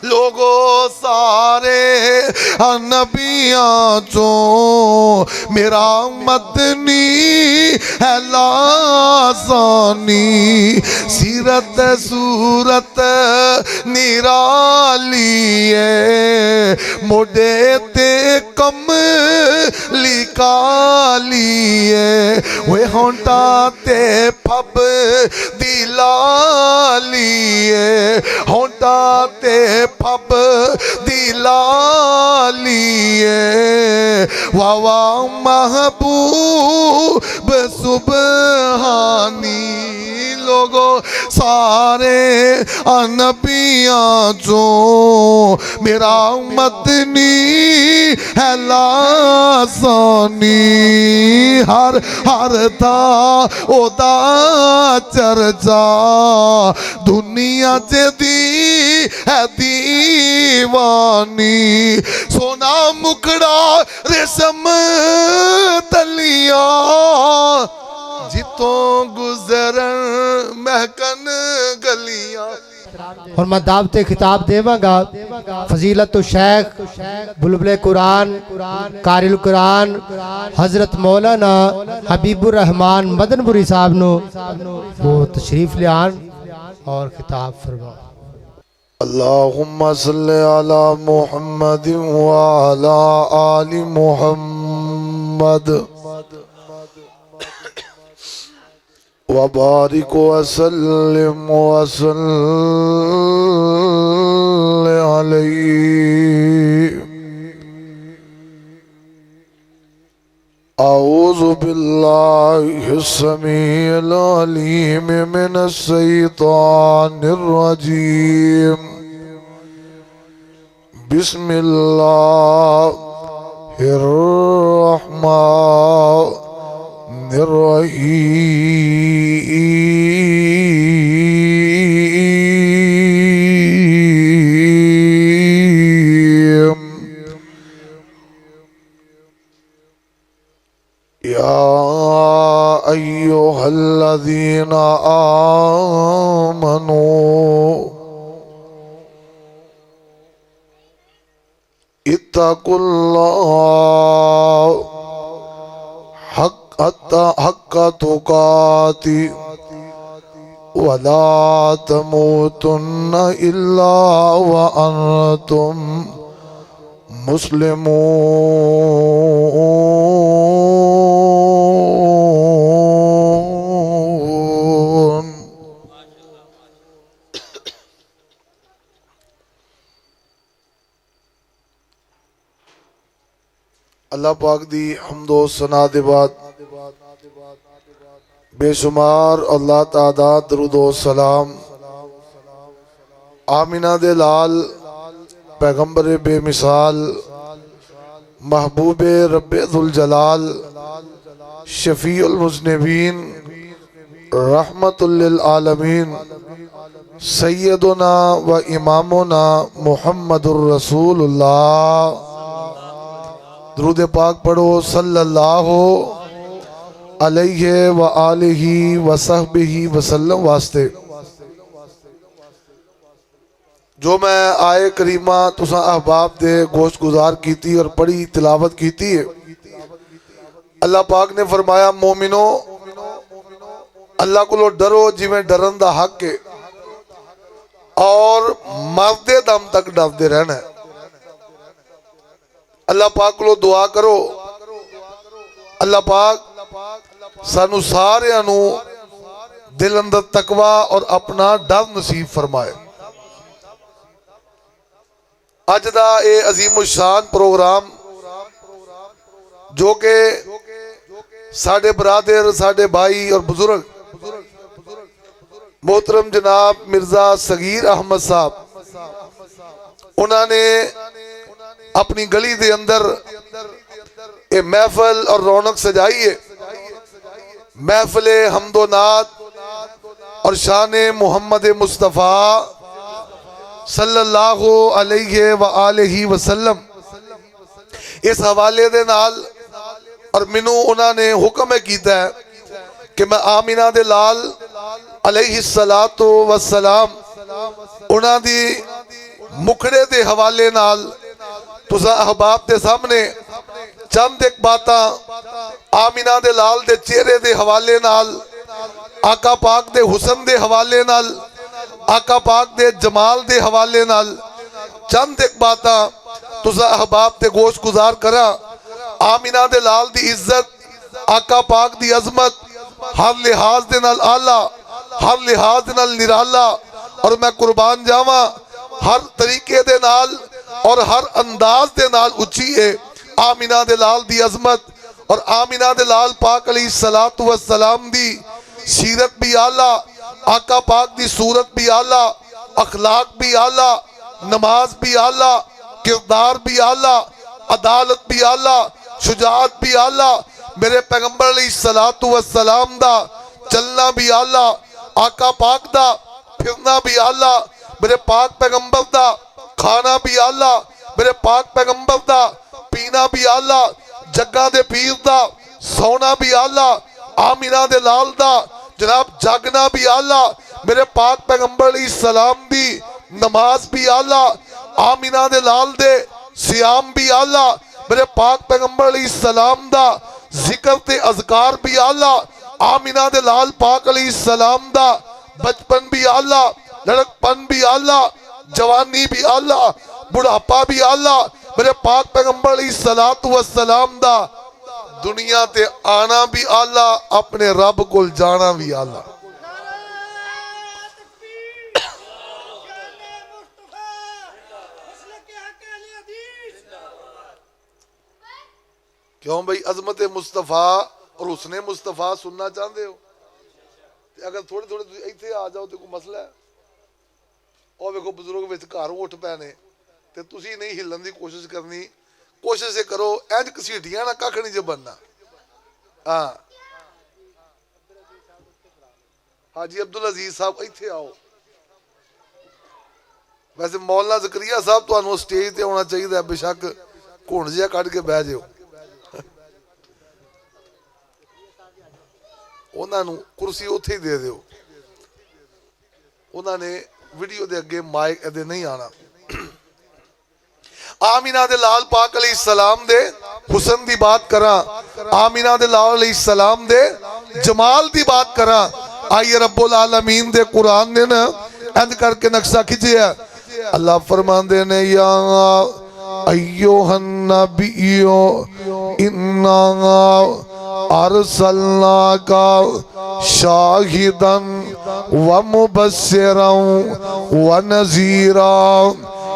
लोगो सारे नबियां चों मेरा मदनी है लासानी। सीरत सूरत निराली है मोडे ते कमली काली है वे होंटा ते फब दिलाली है होंटा ते फब दिलालिए वावा महबूब सुबहानी। लोगो सारे नबियां चों मेरा मदनी है लासानी। हर हर था ओदा चर्चा दुनिया च दी है दीवानी। सोना मुखड़ा रेशम तलिया जितों गुजरन महकन गलियां। और मैं दावते खिताब देवांगा फजीलत शेख बुलबुल कुरान कारिल कुरान हजरत मौलाना हबीबुर रहमान मदनपुरी साहब नो वो तशरीफ लियान और खिताब फरमा। अल्लाहुम्मा सल्ली अला मुहम्मद व अला आलि मुहम्मद व बारिक व सल्लिम व सल्लि अलैहि। औज़ु बिल्लाहि समीइल अलीम मिनश शैतानिर रजीम। बिस्मिल्लाहिर रहमानिर रहीम। या अय्युहल्लज़ीना आमनू इत्तकुल्लाह हक्का तुकाती वला तमूतुन्ना इल्ला व अंतुम मुस्लिमून। अल्लाह पाक दी हम्दो सना दे बाद बेशुमार अल्लाह तादाद दरूदो सलाम आमिना दे लाल पैगंबर बेमिसाल महबूब रब्बे दुल जलाल शफीउल मुज़निबीन रहमतुल लिल आलमीन सैयदुना व इमामुना मुहम्मदुर रसूलुल्लाह। दुरूद पाक पढ़ो सल्लल्लाहु अलैहि व आलिहि व सहबिहि वसल्लम वास्ते। जो मैं आए करीमा तुसा अहबाब दे गोश्त गुजार की और पढ़ी तिलावत की है। अल्लाह पाक ने फरमाया मोमिनो अल्लाह को डरो जिमें डरन दा हक है और मरदे दम तक डरते रहना है। अल्लाह पाक को दुआ करो अल्लाह पाक सानू सारियां नू दिल अंदर तकवा और अपना डर नसीब फरमाए। अज दा ये अजीम शान प्रोग्राम जो के साडे बरादर साडे भाई और बुजुर्ग मोहतरम जनाब मिर्जा सगीर अहमद साहब उन्होंने अपनी गली दे अंदर ये महफिल और रौनक सजाई है। महफिले हमदो नात और शान मोहम्मद मुस्तफ़ा सल्लल्लाहु अलैहि व आलिहि वसल्लम इस हवाले दे नाल और मैनू उन्होंने हुक्म कीता है कि मैं आमिना दे लाल अलैहि सलातो व सलाम उन्हां दी मुखड़े दे हवाले नाल तुसा अहबाब दे सामने चंद एक बातां आमिना दे लाल दे चेहरे दे हवाले नाल, आका पाक दे हुसन दे हवाले नाल, आका पाक दे जमाल दे हवाले नाल चंद एक बातां तुसा अहबाब दे गोश गुजार करा। आमिना दे लाल दी इज्जत, आका पाक दी अजमत हर लिहाज दे नाल आला, हर लिहाज दे नाल निराला, और मैं कुर्बान जावा हर तरीके दे नाल और हर अंदाज दे नाल उच्ची है आमिना दे लाल दी अजमत। और आमिना दे लाल पाक अलैहिस्सलातु वस्सलाम दी सीरत भी आला, आका पाक दी सूरत भी आला, अखलाक भी आला, नमाज भी आला, किरदार भी आला, अदालत भी आला, शुजाअत भी आला, मेरे पैगंबर अलैहिस्सलातु वस्सलाम दा चलना भी आला, आका पाक दा फिरना भी आला, मेरे पाक पैगंबर दा खाना भी आला, मेरे पाक पैगंबर दा पीना भी आला, जग्गा दे पीर दा सोना भी आला, आमिना दे लाल दा जनाब जागना भी आला, मेरे पाक पैगंबर अलैहिस्सलाम दी नमाज भी आला, आमिना दे लाल दे सियाम भी आला, मेरे पाक पैगंबर अलैहिस्सलाम दा जिक्र ते अज़कार भी आला, आमिना दे लाल पाक अलैहिस्सलाम दा बचपन भी आला, लड़कपन भी आला, जवानी भी आला, बुढ़ापा भी आला, मेरे पाक पैगंबर अलैहिस्सलातु वस्सलाम दा दुनिया ते आना भी आला, अपने रब कोल जाना भी आला। क्यों भाई, अजमत मुस्तफा और हुस्ने मुस्तफा सुनना चाहते हो? अगर थोड़े थोड़े इत्थे आ जाओ तो कोई मसला है? और वेखो बुजुर्ग विच घरों उठ पैने ते तुसी नहीं हिलन की कोशिश करनी। कोशिश करो इंज घसीटियां ना कख नहीं जो बनना। हाँ हाजी अब्दुल अजीज साहब इत्थे आओ। वैसे मौलाना ज़करिया साहब तुहानू स्टेज ते आना चाहिए, बेशक घुण जिहा कढ के बह जाओ। उन्होंने कुर्सी उत्थे ही दे दिओ। उन्होंने वीडियो दे अगे माइक अदे नहीं आना। आमिना दे लाल पाक अलैहिस्सलाम दे हुसन दी बात करा, आमिना दे लाल अलैहिस्सलाम दे जमाल दी बात करा। आइए रब्बुल आलमीन दे कुरान ने ना इंज करके नक्शा खिंचिया। अल्लाह फरमांदे ने या अय्युहन नबिय्यो इन्ना अरसलनाका शाहिदन व मुबश्शिरन व नज़ीरा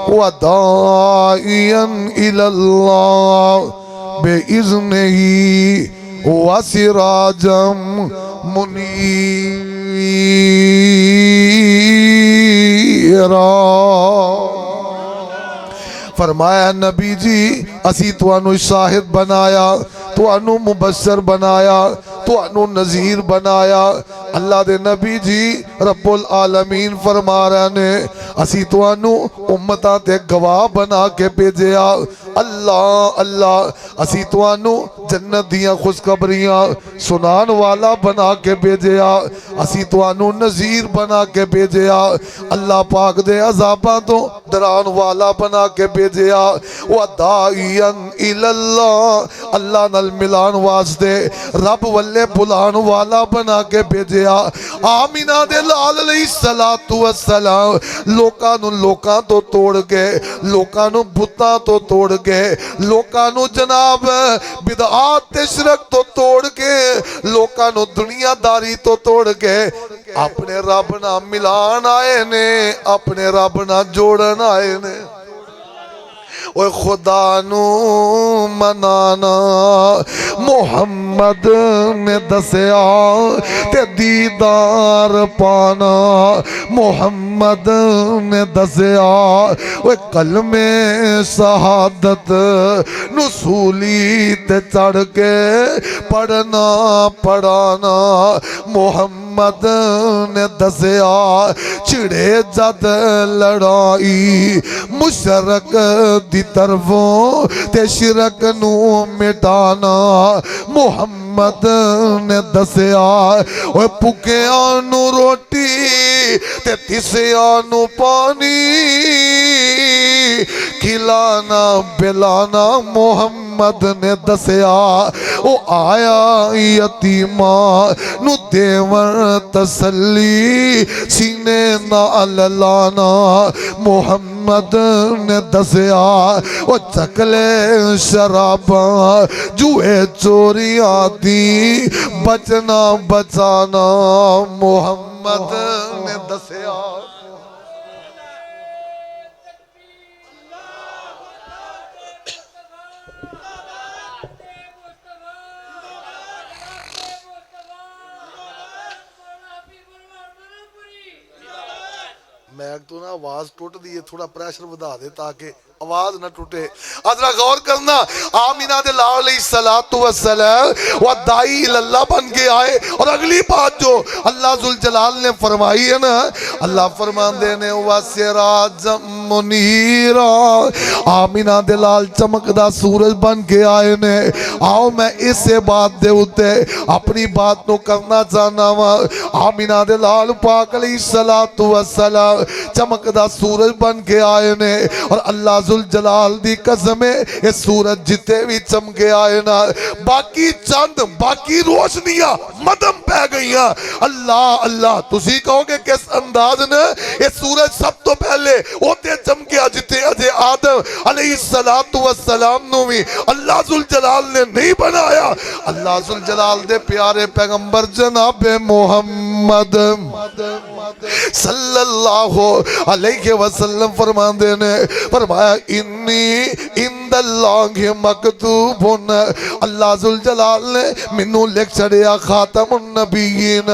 व दाइयन इलल्लाह बिइज़्निही व सिराजम मुनीरा। फरमाया नबी जी असी तुहानू शाहिद बनाया, तुहानू मुबश्शिर बनाया, तुहानू नज़ीर बनाया। अल्लाह दे नबी जी रब्बुल आलमीन फरमा रहे ने असी तुहानू उम्मतां ते गवाह बना के भेजिया। अल्लाह अल्लाह असी तुहानू जन्नत दियां खुशखबरियां सुनान वाला बना के भेजिया, असी तुहानू नज़ीर बना के भेजिया। अल्लाह पाक दे अज़ाबां तो डरान वाला बना के भेजिया। व दाइयन इलल्लाह अल्लाह नाल मिलान वास्ते रब वल्ले बुलान वाला बना के भेजिया। आमिना दे लाल अलैहिस्सलातु वस्सलाम लोकां नू लोकां तो तोड़ के, लोकां नू बुतां तो तोड़ के, लोकां नू जनाब बिदआत ते शिरक तो तोड़ के, लोकां नू दुनियादारी तो तोड़ के अपने रब नाल मिलान आए ने, अपने रब नाल जोड़न आए ने। ओए खुदा नू मनाना मुहम्मद ने दसिया ते दीदार पाना मुहम्मद ने दसिया। ओए कलमे शहादत नसूली ते चढ़ के पढ़ना पढ़ाना मुहम्मद ने दसिया। छिड़े जद लड़ाई मुशरक दी तरफों ते शिरक नू मिटाना मुहम्मद ने दसिया। ओए भुखियां नू रोटी ते तिसियां नू पानी खिलाना पिलाना मुहम्मद ने दसिया ओ आया यतीमा नु देवन तसल्ली सीने नाल लाना मुहम्मद ने दसिया ओ चकले शराबा जुए चोरियां दी बचना बचाना मुहम्मद ने दसिया। मैं तो ना आवाज टूट दी है, थोड़ा प्रेशर बढ़ा दे ताकि आवाज ना टूटे। अजरा गौर करना, आमीना दे लाल अलैहिस्सलातु वस्सलाम व दाई इल्लल्लाह बन के आए। और अगली बात जो अल्लाह जुल जलाल ने फरमाई है ना, अल्लाह फरमाते ने वसिराज मुनीरा, आमीना दे लाल चमकदा सूरज बन के आए ने। आओ मैं इसे बात दे उत्ते अपनी बात नु करना चाहना वा। आमीना दे लाल पाक अलैहिस्सलातु वस्सलाम चमकदा सूरज बन के आए ने। और अल्लाह जुल जलाल दी कसम है, ये सूरज जिते भी चमके आए ना, बाकी चंद बाकी रोशनियां मदम पै गई। अल्लाह अल्लाह तुसी कहोगे किस अंदाज ने ये सूरज सब तो पहले ओते चमकिया जिते अजे आदम अलैहिस्सलातु वस्सलाम नु भी अल्लाह जुल जलाल ने नहीं बनाया। अल्लाह जुल जलाल दे प्यारे पैगंबर जनाबे मोहम्मद सल्लल्लाहु अलैहि वसल्लम फरमाते ने, फरमाया इन्नी इंदल्लाहि मकतूबुन, अल्लाह जुल जलाल ने मैनू लिख छड़िया खातमुन नबीयीन।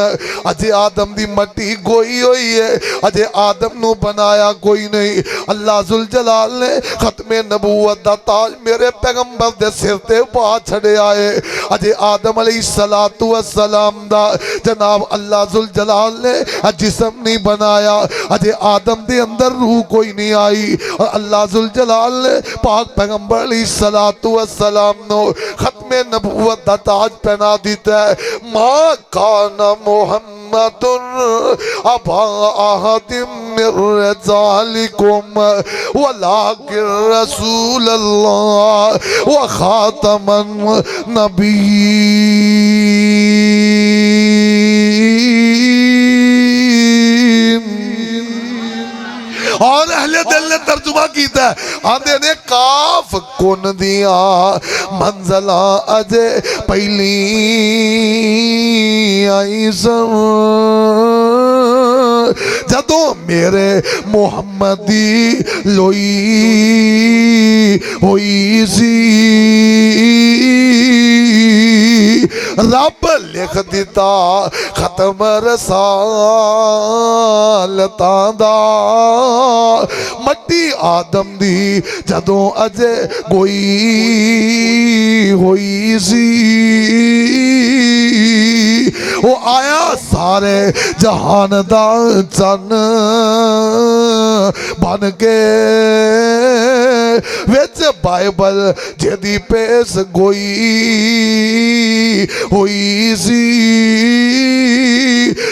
अजे आदम दी मट्टी गोई हुई है, अजे आदम नु बनाया कोई नहीं। अल्लाह जुल जलाल ने खत्मे नबूवत दा ताज मेरे पैगंबर दे सिर ते पा छड़िया है। अजे आदम अलैहिस्सलातु वस्सलाम दा जनाब अल्लाह जुल जलाल ने जिस्म नहीं बनाया, अजे आदम दे अंदर रूह कोई नहीं आई। और अल्लाह जुल जलाल ने पाक पैगंबर अलैहिस्सलातु वस्सलाम नो खत्मे नबूवत दा ताज पहना दिता है। मां काना मुहम्मदुन अबा अहदिम मिर रिजालिकुम वलाकिन रसूलल्लाह व खातमन नबीयीन। और अहले दिल ने तर्जुमा किया, आंदे ने काफ कुन दिया मंजला अजे पहली आई सन, जदों मेरे मुहम्मदी लोई हुई सी, रब लिख दिता खत्म रसालतां दा। मट्टी आदम दी जदों अजे गोई हुई सी, वो आया सारे जहान दा चन बन के, विच बाइबल जेदी पेश गोई हुई सी।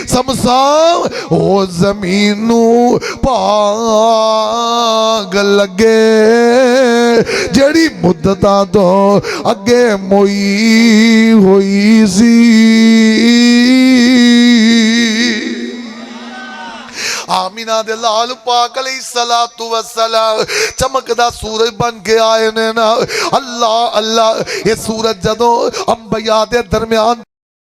समसाम ओ जमीन भाग लगे, जेड़ी मुद्दता तो अगे मोई हुई सी। आमीना दे लाल पाक अलैहिस्सलातु वस्सलाम चमकदा सूरज बन के आए ने ना। अल्लाह अल्लाह ये सूरज जदों अंबिया दे दरमियान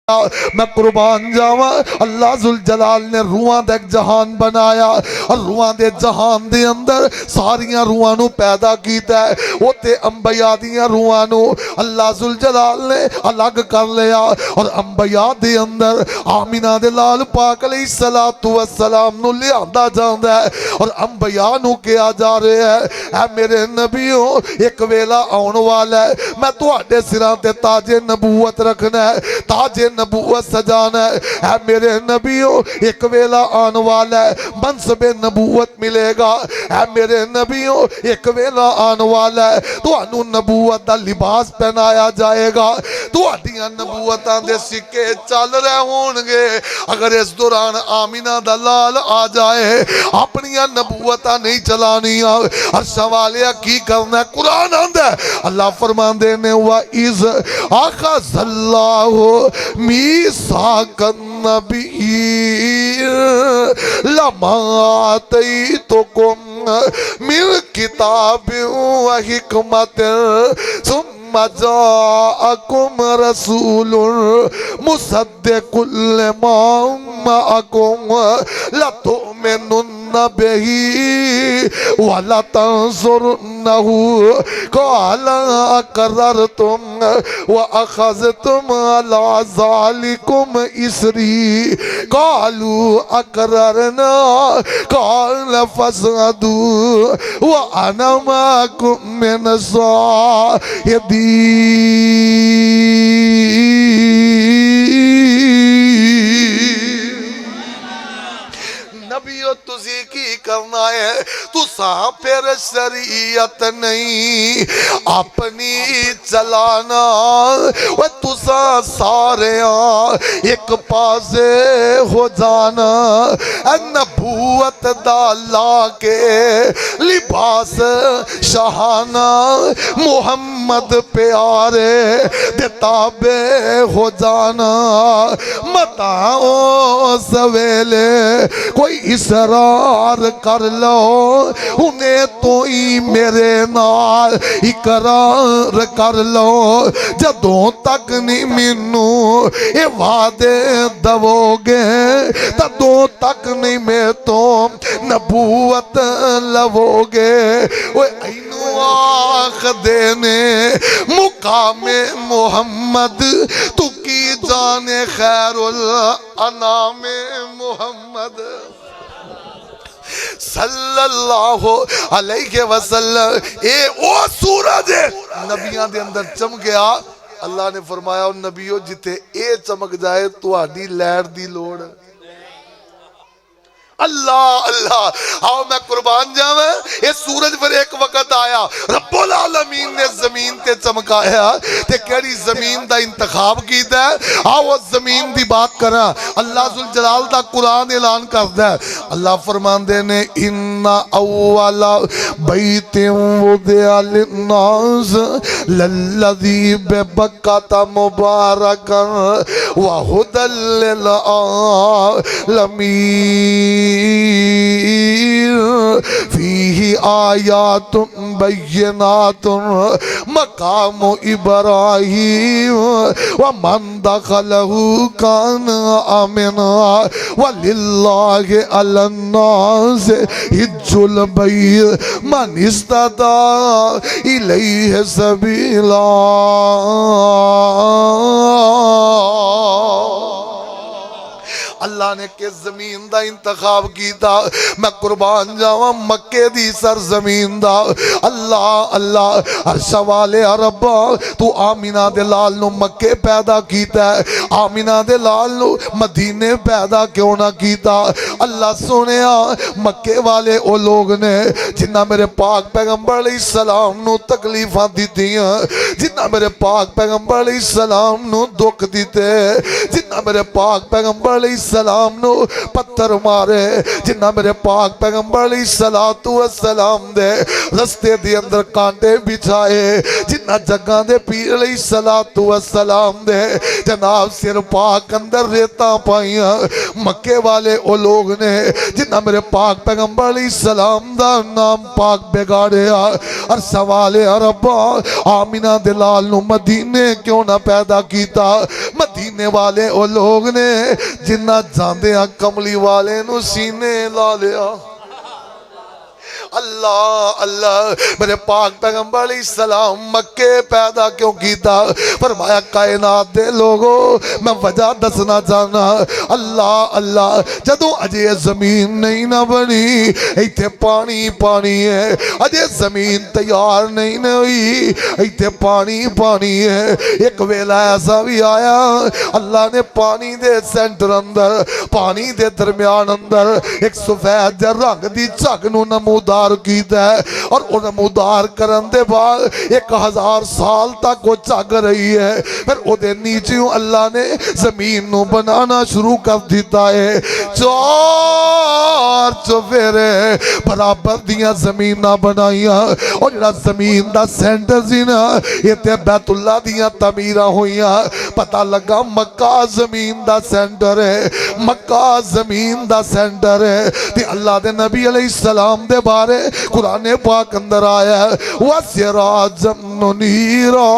मैं कुर्बान जावा, अल्लाह जुल जलाल ने रूहां दा एक जहान बनाया। और रूहां दे जहान दे अंदर सारियां रूहां नू पैदा कीता है। ओते अंबिया दियां रूहां नू अल्लाह जुल जलाल ने अलग कर लिया। और अंबिया दे अंदर आमीना दे लाल पाक अलैहिस्सलातु वस्सलाम नू लियांदा जांदा है। और अंबिया नू कहा जा रहा है, ऐ मेरे नबियों एक वेला आउण वाला है, मैं तुहाडे सिरां ते ताजे नबूवत रखना है। ताजे नबूवत सजाना है मेरे नबियों एक वेला आने वाला है मनसबे नबूवत मिलेगा है मेरे नबियों एक वेला आने वाला है तुहानू नबूवत दा लिबास पहनाया जाएगा तुहाडियां नबूवतां दे सिक्के चल रहे होणगे अगर इस दौरान आमिना दा लाल आ जाए अपनियां नबूवतां नहीं चलानियां अर्शां वालिया की करना कुरान आंदा अल्लाह फरमांदे ने वा इज अखज़ल्लाहु मीसाकन नबी लमा आतैतुकुम मिन किताबिन व हिकमतिन जाअकुम रसूलुन मुसद्दिकुल लिमा मअकुम लतुमिनुन्न बिही व लतंसुरुन्नहु क़ाल अक़ररतुम व अख़ज़तुम अला ज़ालिकुम इसरी क़ालू अक़ररना क़ाल फ़शहदू व अना मअकुम मिन शाहिदीन नबियो तुसी की करना है तुसा फिर शरीयत नहीं अपनी चलाना वो तुसा सारे एक पासे हो जाना नबूवत दा ला के लिबास शहाना मुहम्मद प्यारे दे ताबे हो जाना मताओ सवेले कोई इसरार कर लो उन्हें तो ही मेरे नाल इकरार कर लो जदों तक नहीं मैनू ये वादे दवोगे तदों तक नहीं मैं तो नबूवत लवोगे वो इनू आख देने मुकामे मोहम्मद तू की जाने खैरुल अनामे मोहम्मद सल्लल्लाहु अलैहि वसल्लम ए ओ सूरज नबियां दे अंदर चमकिया अल्लाह ने फरमाया नबियो जिथे ए चमक जाए तुहाडी लैट दी लोड़ अल्लाह अल्लाह आओ मैं कुर्बान जावे ये सूरज फिर एक वक्त आया रब्बुल आलमीन ने जमीन ते चमकाया ते केड़ी जमीन दा इंतखाब कीता आओ उस जमीन दी बात करा अल्लाह जुल जलाल दा कुरान ऐलान करदा है अल्लाह फरमांदे ने इन्ना अव्वला बैतिन वुदिया लिन्नास लल्लज़ी बिबक्कता मुबारकन व हुदल लिल आलमीन फीही आयातुन बय्यनातुन मकाम इब्राहीम व मन दखलहु कान आमिना व लिल्लाहि अलन्नास हिज्जुल बैत मन इस्तता इलैहि सबीला अल्लाह ने किस जमीन दा इंतखाब कीता मैं कुर्बान जावा मक्के दी सरजमीन दा अल्लाह अल्लाह अर्शा वाले रब्बा तू आमिना दे लाल नु मक्के पैदा कीता आमिना दे लाल नु मदीने पैदा क्यों ना कीता अल्लाह सोनिया मक्के वाले ओ लोग ने जिन्ना मेरे पाक पैगंबर अलैहिस्सलाम नु तकलीफां दित्तियां जिन्ना मेरे पाक पैगंबर अलैहिस्सलाम नु दुख दिते जिन्ना मेरे पाक पैगंबर अलैहिस्सलाम नु पत्थर मारे जिन्ना मेरे पाक पैगंबर अलैहिस्सलातु वस्सलाम दे रस्ते दे अंदर कांटे बिछाए जिन्ना जगह दे पीर अलैहिस्सलातु वस्सलाम दे जनाब सिर पाक अंदर रेता पाइया मक्के वाले ओ लोग ने जिन्ना मेरे पाक पैगंबर अलैहिस्सलाम दा नाम पाक बिगाड़िया और सवाल रब्बा आमिना दे लाल नु मदीने क्यों ना पैदा कीता मदीने वाले ओ लोग ने जिन्ना जांदे कमली वाले नु सीने ला लिया अल्लाह अल्लाह मेरे पाक पैगंबर अलैहिस्सलाम मक्के पैदा क्यों कीता फरमाया कायनात दे लोगो मैं वजह दसना चाहना अल्लाह अल्लाह जदों अजे जमीन नहीं ना बनी इत्थे पानी पानी है अजे जमीन तैयार नहीं ना हुई इत्थे पानी पानी है एक वेला ऐसा भी आया अल्लाह ने पानी दे सेंटर अंदर पानी दे दरम्यान अंदर एक सफेद जे रंग दी झग नूं नमूदार कीता है और वो नमूदार करन दे बाद 1000 साल तक वो झग रही है फिर ओदे नीचे अल्लाह ने जमीन नूं बनाना शुरू कर दिता है चार चफेरे बराबर दियां जमीनां बनाईयां और जिहड़ा जमीन दा सेंटर सी ना इत्थे बैतुल्ला दियां तमीरां होईयां पता लगा मक्का जमीन दा सेंटर है मक्का जमीन दा सेंटर है ते अल्लाह दे नबी अलैहिस्सलाम दे बारे कुरान पाक अंदर आया है वसिराजम मुनीरा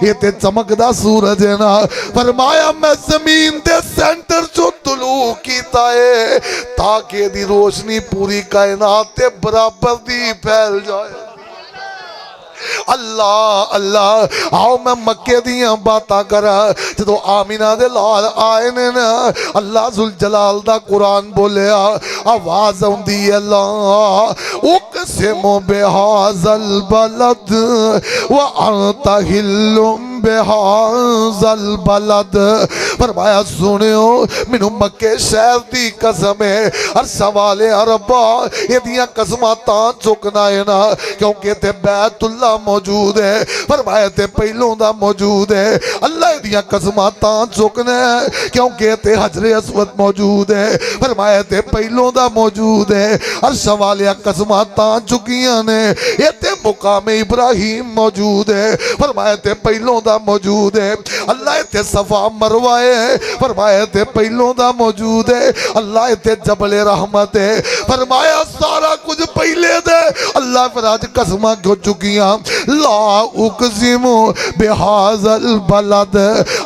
ये ते चमकदा सूरज है ना फरमाया मैं जमीन दे सेंटर चो तुलू कीता है ताकि दी रोशनी पूरी कायनात ते बराबर दी फैल जाए अल्लाह अल्लाह आओ मैं मक्के दियां बातां करा जदों आमिना दे लाल आए ने ना अल्लाह जुल जलाल दा कुरान बोलिया आवाज आउंदी है ला उकसिमु बिहाज़ल बलद व अंता हिल्लुम बिहाज़ल बलद फरमाया सुनियो मैनू मक्के शहर दी कसम है अरसा वाले अरबा एदियां कसमां तां चुकना है ना क्योंकि ते बैतुल्ला मौजूद है फरमाया ते पहलों दा मौजूद है अल्लाह दियां कसमां तां चुकना है क्योंकि ते हजरे अस्वद मौजूद है फरमाया ते पहलों दा मौजूद है अरश वालियां कसमां तां चुकियां ने ये ते मुकाम इब्राहिम मौजूद है फरमाया ते पहलों दा मौजूद है अल्लाह ते सफा मरवा है फरमाया ते पहलों दा मौजूद है अल्लाह ते जबल रहमत है फरमाया सारा कुछ पहले दे अल्लाह फिर आज कसमां क्यों चुकियां ला उकसिमु बिहाज़ल बलद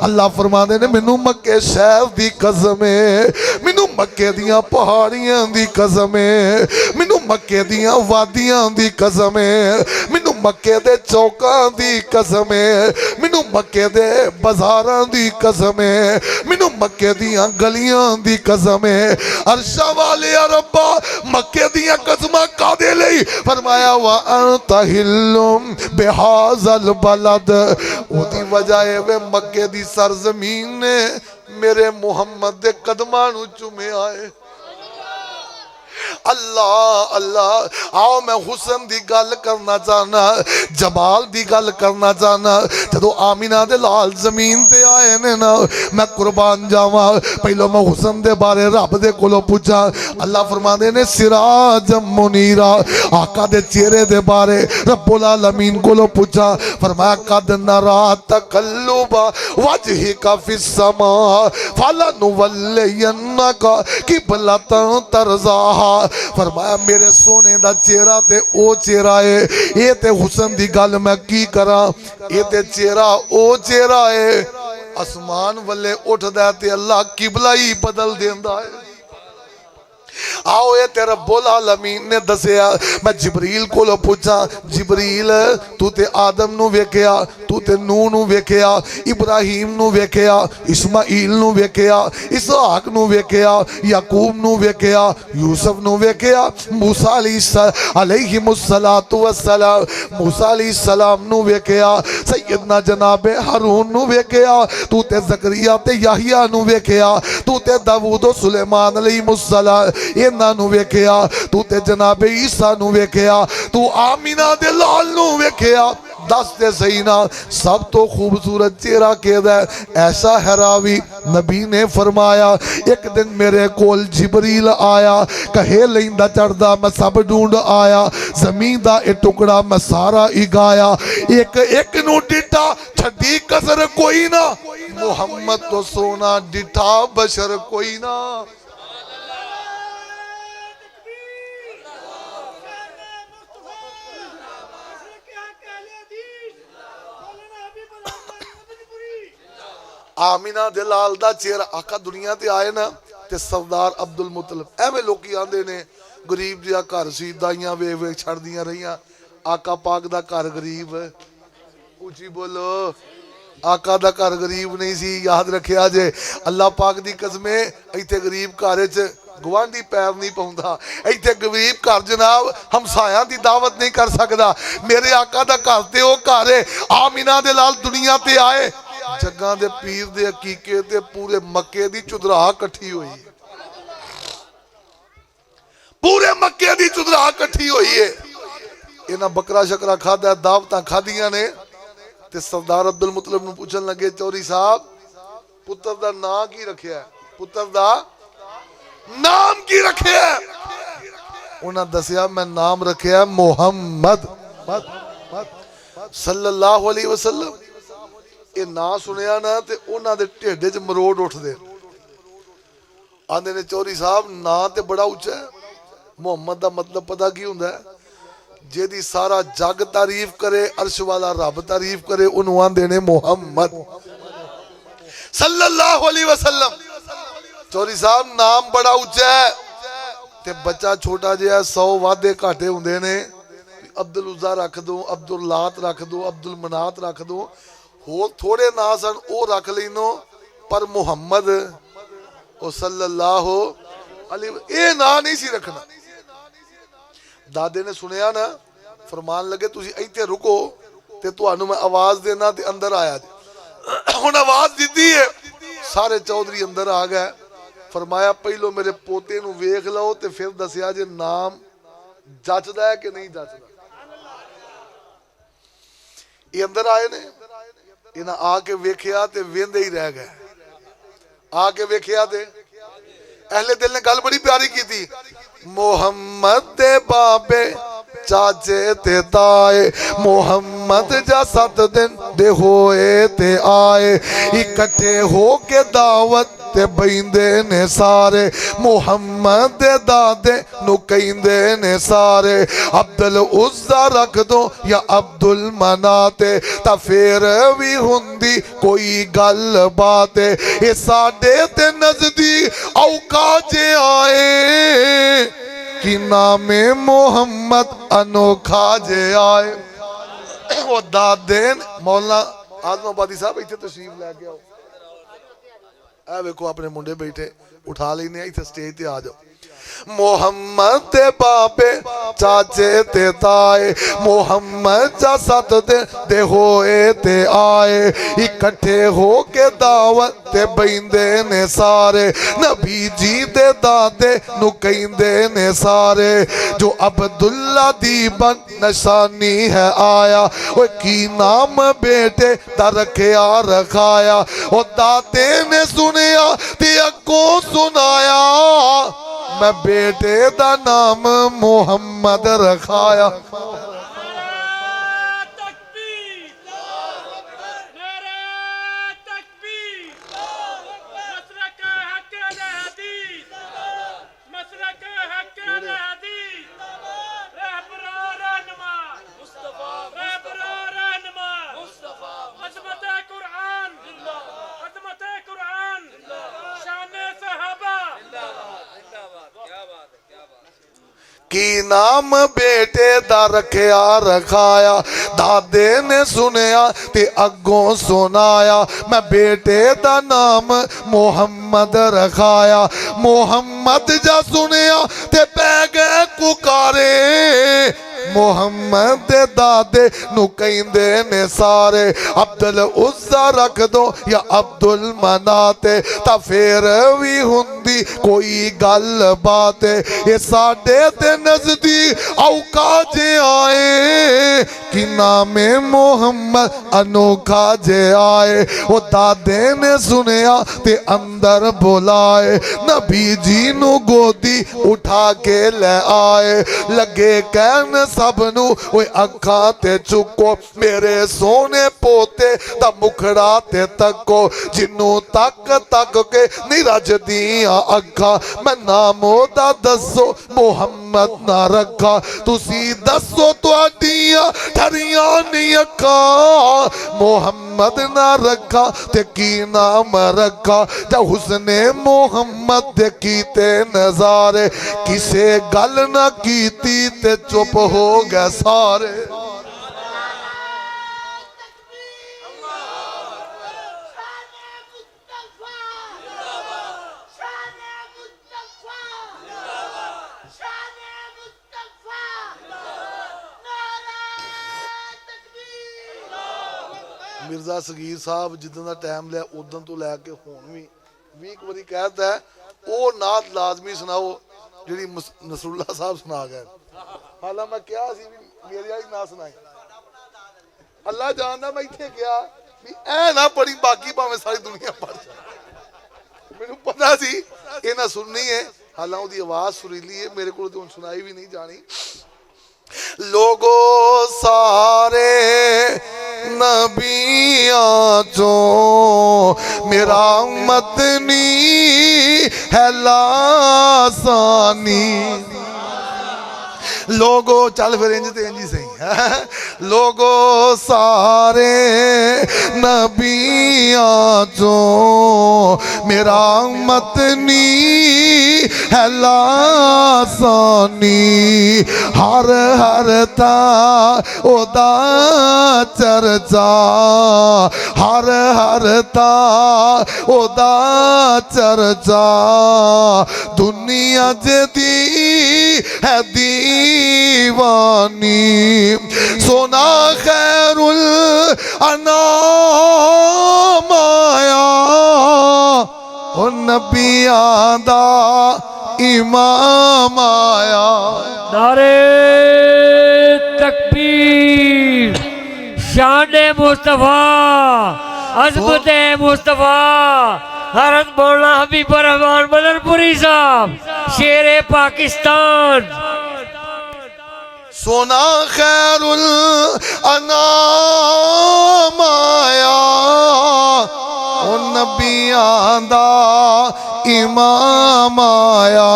अल्लाह फरमाते ने मैनू मक्के शहर दी कसम है मैनू मक्के दियां पहाड़ियां दी कसम है मैनू मक्के दियां वादियां दी कसम है मैनू मक्के दे चौकां दी कसम है मैनू मक्के दे बाजारां दी कसम है मैनू मक्के दियां गलियां दी कसम है अरशा वाले रब्बा मक्के दियां कसमां कादे लई फरमाया वा अंता हिल्लुम बिहाज़ल बलद ओदी वजह है वे मक्के दी सरजमीन ने मेरे मुहम्मद दे कदमां नूं चुमिया है अल्लाह अल्लाह आओ मैं हुसन दी गल करना चाहना जमाल दी गल करना चाहना जदों आमिना दे लाल जमीन ते आए ने ना मैं कुर्बान जावा पहलो मैं हुसन दे बारे रब दे कोलों पूछा अल्लाह फरमाते ने सिराज मुनीरा आका दे चेहरे दे बारे रब्बुल आलमीन कोलों पूछा फरमाया कद नरा तकल्लुबा वजहिका फिस समा फलनुवल्लियन्नका किबलतन तरज़ाहा फरमाया मेरे सोने दा चेहरा ते ओ चेहरा है ये ते हुसन दी गल मैं की करा ये ते चेहरा ओ चेहरा है आसमान वल्ले उठदा ते अल्लाह किबला ही बदल देंदा है आओ ये तेरा रब्बुल आलमीन ने दसिया मैं जिबरील कोलों पूछा जिबरील तू ते आदम नू वेखिया तू ते नूह नू वेखिया इब्राहिम नू वेखिया इस्माइल नू वेखिया इसहाक नू वेखिया याकूब नू वेखिया यूसुफ नू वेखिया मूसा अलैहिमुस्सलातु वस्सलाम मूसा अलैहिस्सलाम नू वेखिया सैयदना जनाबे हारून नू वेखिया तू ते जकरिया ते याहिया नू वेखिया तू ते दाऊद सुलेमान अलैहिमुस्सलाम इन्हां नू वेखिया तू ते जनाबे ईसा नू वेखिया तू आमिना दे लाल नू वेखिया दस दे सही ना सब तो खूबसूरत चेहरा केदा ऐसा हैरावी नबी ने फरमाया एक दिन मेरे कोल जिबरील आया कहे लेंदा चढ़दा मैं सब ढूंढ आया जमीन दा ए टुकड़ा मैं सारा इगाया एक एक नू डिठा छड्डी कसर कोई ना मुहम्मद तो सोना डिठा बशर कोई ना आमिना दे लाल दा चेहरा आका दुनिया ते आए ना ते सरदार अब्दुल मुतलब एवें लोकी आंदे ने ਗਰੀਬ ਜਿਹਾ ਘਰ ਸੀ, ਦਾਈਆਂ ਵੇਖ ਵੇਖ ਛੱਡਦੀਆਂ ਰਹੀਆਂ। ਆਕਾ ਪਾਕ ਦਾ ਘਰ ਗਰੀਬ, ਉੱਚੀ ਬੋਲੋ, ਆਕਾ ਦਾ ਘਰ ਗਰੀਬ ਨਹੀਂ ਸੀ। ਯਾਦ ਰੱਖਿਆ ਜੇ, ਅੱਲਾਹ ਪਾਕ ਦੀ ਕਸਮੇ, ਇੱਥੇ ਗਰੀਬ ਘਰ 'ਚ ਗਵਾਂਢੀ ਪੈਰ ਨਹੀਂ ਪਾਉਂਦਾ। ਇੱਥੇ ਗਰੀਬ ਘਰ ਜਨਾਬ ਹਮਸਾਇਆਂ ਦੀ ਦਾਵਤ ਨਹੀਂ ਕਰ ਸਕਦਾ। ਮੇਰੇ ਆਕਾ ਦਾ ਘਰ ਤੇ ਉਹ ਘਰ ਹੈ, ਆਮੀਨਾ ਦੇ ਲਾਲ ਦੁਨੀਆ ਤੇ ਆਏ। ਜੱਗਾਂ ਦੇ ਪੀਰ ਦੇ ਹਕੀਕੇ ਤੇ ਪੂਰੇ ਮੱਕੇ ਦੀ ਚੁਦਰਾਹ ਇਕੱਠੀ ਹੋਈ, ਪੂਰੇ ਮੱਕੇ ਦੀ ਚੁਦਰਾਹ ਇਕੱਠੀ ਹੋਈ ਹੈ। ਇਹਨਾਂ ਬੱਕਰਾ ਸ਼ਕਰਾ ਖਾਦਾ, ਦਾਵਤਾਂ ਖਾਦੀਆਂ ਨੇ। ਤੇ ਸਰਦਾਰ ਅਬਦੁਲ ਮੁਤਲਬ ਨੂੰ ਪੁੱਛਣ ਲੱਗੇ, ਚੌਧਰੀ ਸਾਹਿਬ ਪੁੱਤਰ ਦਾ ਨਾਂ ਕੀ ਰੱਖਿਆ? ਪੁੱਤਰ ਦਾ ਨਾਮ ਕੀ ਰੱਖਿਆ? ਉਹਨਾਂ ਦੱਸਿਆ, ਮੈਂ ਨਾਮ ਰੱਖਿਆ ਮੁਹੰਮਦ ਸੱਲੱਲਾਹੁ ਅਲੈहि ਵਸੱਲਮ। ਇਹ ਨਾਂ ਸੁਣਿਆ ਨਾ ਤੇ ਉਹਨਾਂ ਦੇ ਢਿੱਡ 'ਚ ਮਰੋੜ ਉੱਠਦੇ, ਆਂਦੇ ਨੇ ਚੌਧਰੀ ਸਾਹਿਬ ਨਾਂ ਤੇ ਬੜਾ ਉੱਚਾ ਹੈ। ਮੁਹੰਮਦ ਦਾ ਮਤਲਬ ਪਤਾ ਕੀ ਹੁੰਦਾ ਹੈ? ਜਿਹਦੀ ਸਾਰਾ ਜੱਗ ਤਾਰੀਫ ਕਰੇ, ਅਰਸ਼ ਵਾਲਾ ਰੱਬ ਤਾਰੀਫ करे, ਉਹਨੂੰ ਆਂਦੇ ਨੇ ਮੁਹੰਮਦ सल्लल्लाहु अलैहि वसल्लम। चौधरी साहब नाम बड़ा उच्चा है ते बच्चा छोटा जिहा, 100 वादे घाटे हुंदे ने। अब्दुल उज़्ज़ा रख दो, अब्दुल लात रख दो, अब्दुल मनात रख दो, होर थोड़े ना सन वो रख लेनो, पर मुहम्मद ओ सल्लल्लाहु अलैहि ये ना नहीं सी रखना। दादे ने सुनिया ना, फरमान लगे तुसी इत्थे रुको ते तुहानू मैं आवाज देना ते अंदर आया जे। हुण आवाज दी है, सारे चौधरी अंदर आ गए। फरमाया पहलो मेरे पोते नू वेख लो ते फिर दसिया जे नाम जचदा है कि नहीं जचदा। ये अंदर आए ने, इन्हां आके वेख्या ते वेंदे ही रह गए। आके वेख्या ते अहले दिल ने गल बड़ी प्यारी की थी, मोहम्मद दे बाबे चाचे ते ताए, मोहम्मद जा 7 दिन दे होए ते आए, इकट्ठे हो के दावत ते बहिंदे ने सारे, मोहम्मद दे दादे नु कहिंदे ने सारे, अब्दुल उज़्ज़ा रख दो या अब्दुल मनाते, ता फिर भी हुंदी कोई गल बात। ये साडे ते नजदीक औका जे आए, कि नामे मोहम्मद अनोखा जे आए। वो दादे मौलाना आजमाबादी साहब इतने तशरीफ लैके आओ। ऐ वेखो अपने मुंडे बैठे, उठा लेने इतने स्टेज ते आ जाओ। मोहम्मद दे बाबे चाचे ते ताए, मोहम्मद जा 7 दिन दे होए ते आए, इकट्ठे हो के दावत ते बहिंदे ने सारे, नबी जी दे दादे नु कहिंदे ने सारे, जो अब्दुल्ला दी बन निशानी है आया, ओ की नाम बेटे दा रखया रखाया। ओ दादे ने सुनिया ते अगों सुनाया, मैं बेटे दा नाम मोहम्मद रखाया। की नाम बेटे दा रखया रखाया, दादे ने सुनिया ते अगों सुनाया, मैं बेटे दा नाम मोहम्मद रखाया। मोहम्मद जा सुनिया ते पै गए पुकारे, मोहम्मद दे दादे नु कहिंदे ने सारे, अब्दुल उज़्ज़ा रख दो या अब्दुल मनाते, ता फिर भी हुंदी कोई गल बात। ये साडे ते नजदीक औका जे आए, कि नामे मोहम्मद अनोखा जे आए। वो दादे ने सुनिया ते अंदर बुलाए, नबी जी नु गोदी उठा के ले आए, लगे कहन सबनू ओए अखा ते चुको, मेरे सोने पोते दा मुखड़ा ते तको, जिन्नू तक तक के नहीं रजदियां अखा, मैं नाम ओदा दसो मोहम्मद ना रखा, तुसी दसो तुहाडियां ठरियां नहीं रखा मोहम्मद ना रखा ते की नाम रखा जब हुस्ने मोहम्मद दे कीते नजारे किसे गल ना कीती ते चुप हो गए सारे मिर्जा सगीर साहब जिदन का टाइम लिया उदन तो लैके हुण भी 20 वारी कहता है वो नात लाजमी सुनाओ जी नसरुल्ला साहब सुना गए हालां मैं क्या सी भी मेरी वाली ना सुनाई अल्लाह जानदा मैं इत्थे गया भी ऐ ना पढ़ी बाकी भावें सारी दुनिया पढ़ जाए मैनूं पता सी ये ना सुननी है हालां ओदी आवाज सुरीली है मेरे को तो सुनाई भी नहीं जानी लोगो सारे नबियां चो मेरा मदनी है लासानी लोगो चल फिर इंज ते इंज ही सही लोगो सारे नबियां चो मेरा मतनी है लासानी हर हर ता ओदा चर्चा हर हर ता ओदा चर्चा दुनिया जदी है दीवानी सोना खैरुल अनाम आया ओ नबियां दा इमाम आया नारे तकबीर शान मुस्तफा अज़मत मुस्तफा हरत मौलाना हबीबुर रहमान मदनपुरी साहब शेरे पाकिस्तान सोना खैरुल अनाम आया ओ नबियां दा इमाम आया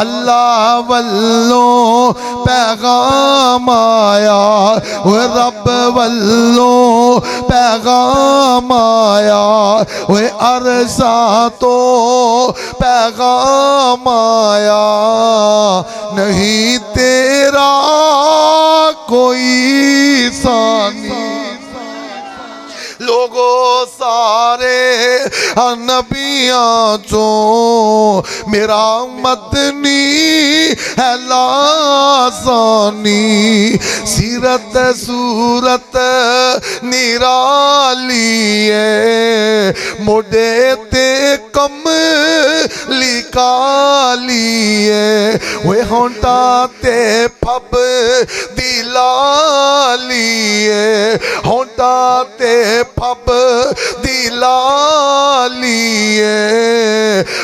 अल्लाह वल्लों पैगाम आया वो रब वल्लों पैगाम आया वो अरसा तो पैगाम आया नहीं तेरा कोई सानी लोगो सारे नबियां चो मेरा मदनी है लासानी सीरत सूरत निराली है मोडे ते कम लिकाली है वे होंटा ते फब दिलाली है होंटा ते फब दिलालिए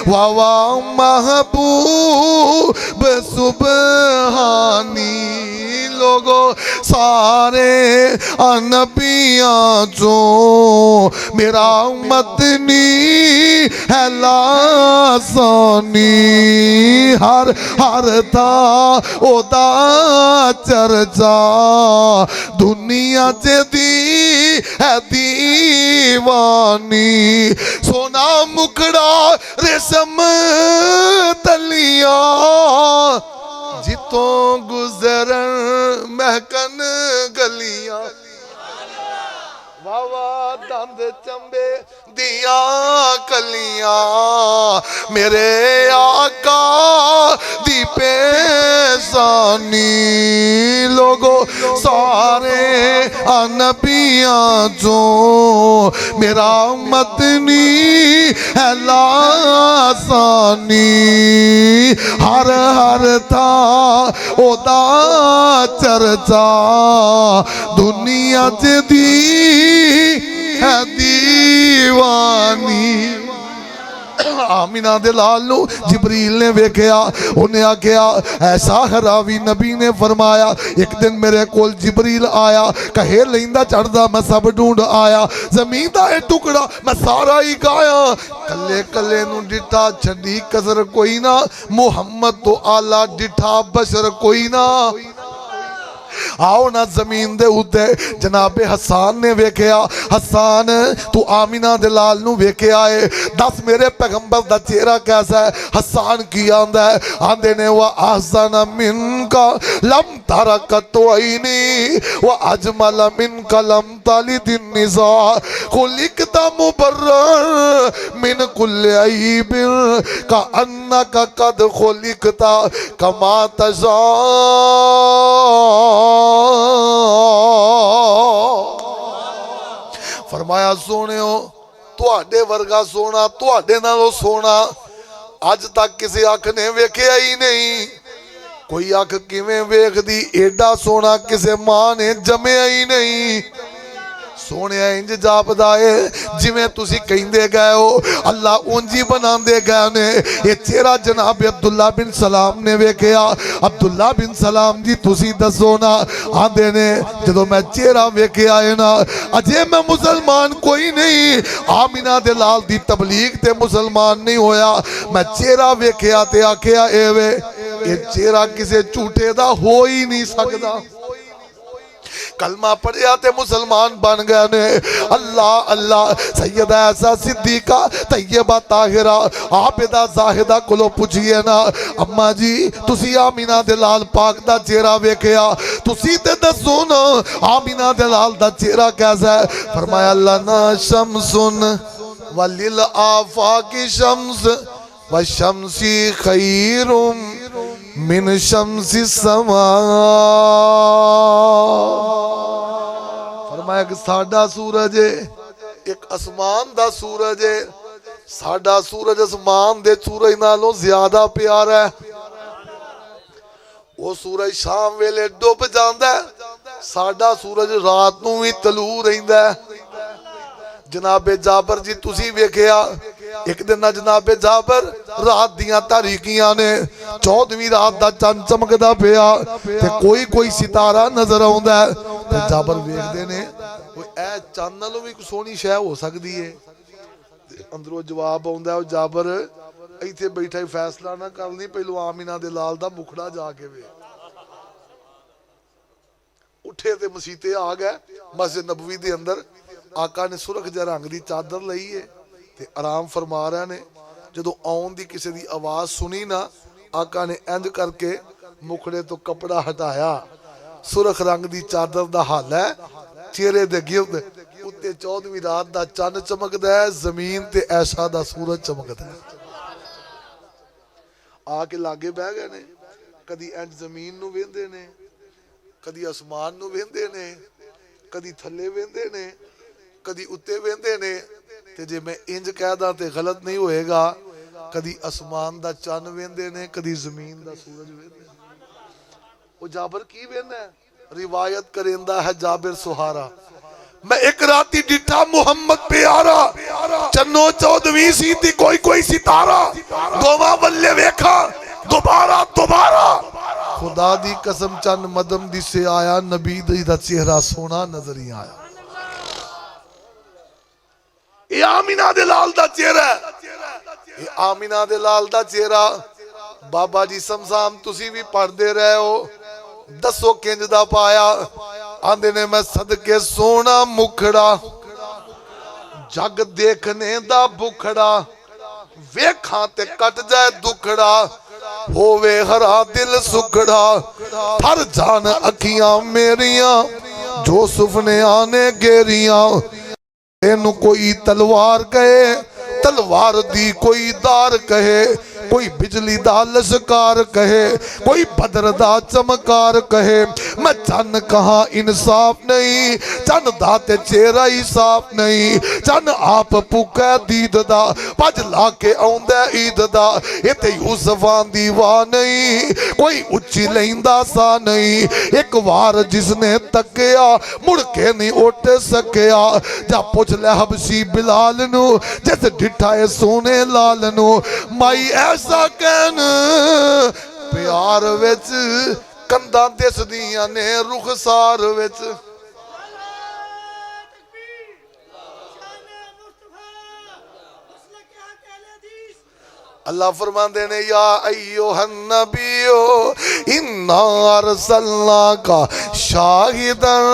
वावा महबूब सुबहानी लोगो सारे नबियां चो मेरा मदनी है लासानी हर हर था ओदा चर्चा दुनिया जदी है दीवानी सोना मुखड़ा रेशम तलिया जितों गुजरन महकन गलियां वावा दंद चंबे दिया कलियां मेरे आका दी पेशानी लोगो सारे नबियां चो मेरा मदनी है लासानी हर हर था ओदा चर्चा दुनिया जदी है दीवानी आमिना दे लाल नू जिबरील ने वेख्या उन्हें आख्या ऐसा हरावी नबी ने फरमाया एक दिन मेरे कोल जिबरील आया कहे लेंदा चढ़दा मैं सब ढूंढ आया जमीन दा ए टुकड़ा मैं सारा ही गाया कले कले नू डिठा छड़ी कसर कोई ना मुहम्मद तो आला डिठा बशर कोई ना आओ ना जमीन दे उत्ते जनाबे हसान ने वेख्या हसान तू आमिना दे लाल नू वेख्या है दस मेरे पैगंबर दा चेहरा कैसा है हसान की आंदा है आंदे ने वा ahsana minka lam tarakatu aini wa ajmala minka lam talidin nisa khuliqta mubarrar min kulli aibin ka annaka qad khuliqta kama tasha फरमाया सोनियो तुहाडे वर्गा सोना तुहाडे नालों सोना अज तक किसी अख ने वेख्या ही नहीं कोई अख किवें वेखदी एडा सोना किसी मां ने जमया ही नहीं सोने इंज जापदा है जिवें तुसी कहिंदे गए हो अल्लाह उंजी बनांदे गए ने ये चेहरा जनाब अब्दुल्ला बिन सलाम ने वेख्या अब्दुल्ला बिन सलाम जी तुसी दसो ना आंदे ने जदों मैं चेहरा वेख्या है ना अजे मैं मुसलमान कोई नहीं आमिना दे लाल दी तबलीग ते मुसलमान नहीं होया मैं चेहरा वेख्या ते आख्या एवे ये चेहरा किसी झूठे दा हो ही नहीं सकदा कलमा पढ़िया ते मुसलमान बन गए ने अल्लाह अल्लाह सैयदा ऐसा सिद्दीका तैयबा ताहिरा आबिदा जाहिदा कोलो पूछिए ना अम्मा जी तुसी आमिना दे लाल पाक दा चेहरा वेख्या तुसी ते दसो ना आमिना दे लाल दा चेहरा कैसा है फरमाया लना शमसुन वलिल आफाकी शम्स व शम्सी खैरुम मिन शम्सी समा फरमाया कि साडा सूरज एक आसमान दा सूरज है साडा सूरज आसमान दे सूरज नालों ज्यादा प्यारा है वो सूरज शाम वेले डुब जांदा है साडा सूरज रात नूं भी तलू रहिंदा है जनाबे जाबर जी तुसी वेख्या एक दिन जनाबे जाबर रात दियां तारीकियां ने 14वीं रात दा चंद चमकदा पिया ते कोई सितारा नजर आउंदा है ते जाबर वेखदे ने कोई ए चंद नालों भी सोहनी शै हो सकदी है अंदरों जवाब आउंदा है जाबर इत्थे बैठा ही फैसला ना कर ली पहलू आमिना दे लाल दा मुखड़ा जाके वे उठे ते मसीते आ गए मस्जिद नबवी दे अंदर आका ने सुरख जिहा रंग दी चादर लई है ते आराम फरमा रहे ने जदों आउण दी किसी दी आवाज सुनी ना आका ने इंज करके मुखड़े तो कपड़ा हटाया सुरख रंग दी चादर दा हाल है चेहरे दे गिरद उत्ते 14वीं रात दा चंद चमकदा है जमीन ते ऐशा दा सूरज चमकदा है आके लागे बह गए ने कदी इंज जमीन नूं वेंदे ने कदी आसमान नूं वेंदे ने कदी थल्ले वेंदे ने कदी उत्ते वेंदे ने ते जे मैं इंज कहदा ते गलत नहीं होएगा कदी आसमान दा चन्न वेंदे ने कदी जमीन दा सूरज वेंदे ओ जाबर की वेंदा है रिवायत करेंदा है जाबिर सुहारा मैं एक राती डिठा मुहम्मद प्यारा चन्नो 14वीं सी ती कोई सितारा दोवा बल्ले वेखा दोबारा खुदा दी कसम चन्न मदम दी से आया नबी दा चेहरा सोना नजर ही आया ये आमिना दे लाल दा चेहरा ये आमिना दे लाल दा चेहरा बाबा जी समसाम तुसी भी पढ़ते रहे हो दसो किंज दा पाया आंदे ने मैं सदके सोना मुखड़ा जग देखने दा बुखड़ा वेखा ते कट जाए दुखड़ा होवे हरा दिल सुखड़ा हर जान अखियां मेरियां जो सुपने आने गेरियां एनु कोई तलवार कहे तलवार दी कोई दार कहे कोई बिजली दा लश्कार कहे कोई बदर दा चमकार कहे मैं चन कहा इंसाफ नहीं चन दा ते चेहरा ही साफ नहीं चन आप पुका दीद दा भज ला के आउंदा ईद दा इते यूसुफां दी वाह नहीं कोई उच्ची लैंदा सा नहीं एक वार जिसने तकिया मुड़ के नहीं उठ सकिया जा पुछ ले हबशी बिलाल नू जिस डिठा है सोने लाल नू माई ऐसा कहन प्यार विच कंधा दिसदियां ने रुखसार विच अल्लाह फरमाते ने या अय्युहन नबियो इन्ना अरसलनाका शाहिदन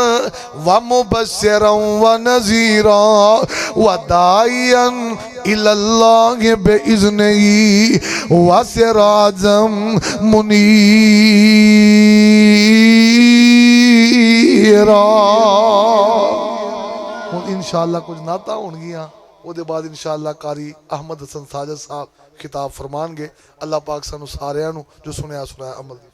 व मुबश्शिरन व नज़ीरा व दाइयन इलल्लाहि बिइज़्निही व सिराजम मुनीरा। हुण इंशाअल्लाह कुछ नाता होणगियां ਉਹਦੇ ਬਾਅਦ ਇਨਸ਼ਾਅੱਲਾ ਕਾਰੀ ਅਹਿਮਦ ਹਸਨ ਸਾਜਦ ਸਾਹਿਬ ਖਿਤਾਬ ਫਰਮਾਨਗੇ। ਅੱਲਾਹ ਪਾਕ ਸਾਨੂੰ ਸਾਰਿਆਂ ਨੂੰ ਜੋ ਸੁਣਿਆ ਸੁਣਾਇਆ ਅਮਲ ਦੀ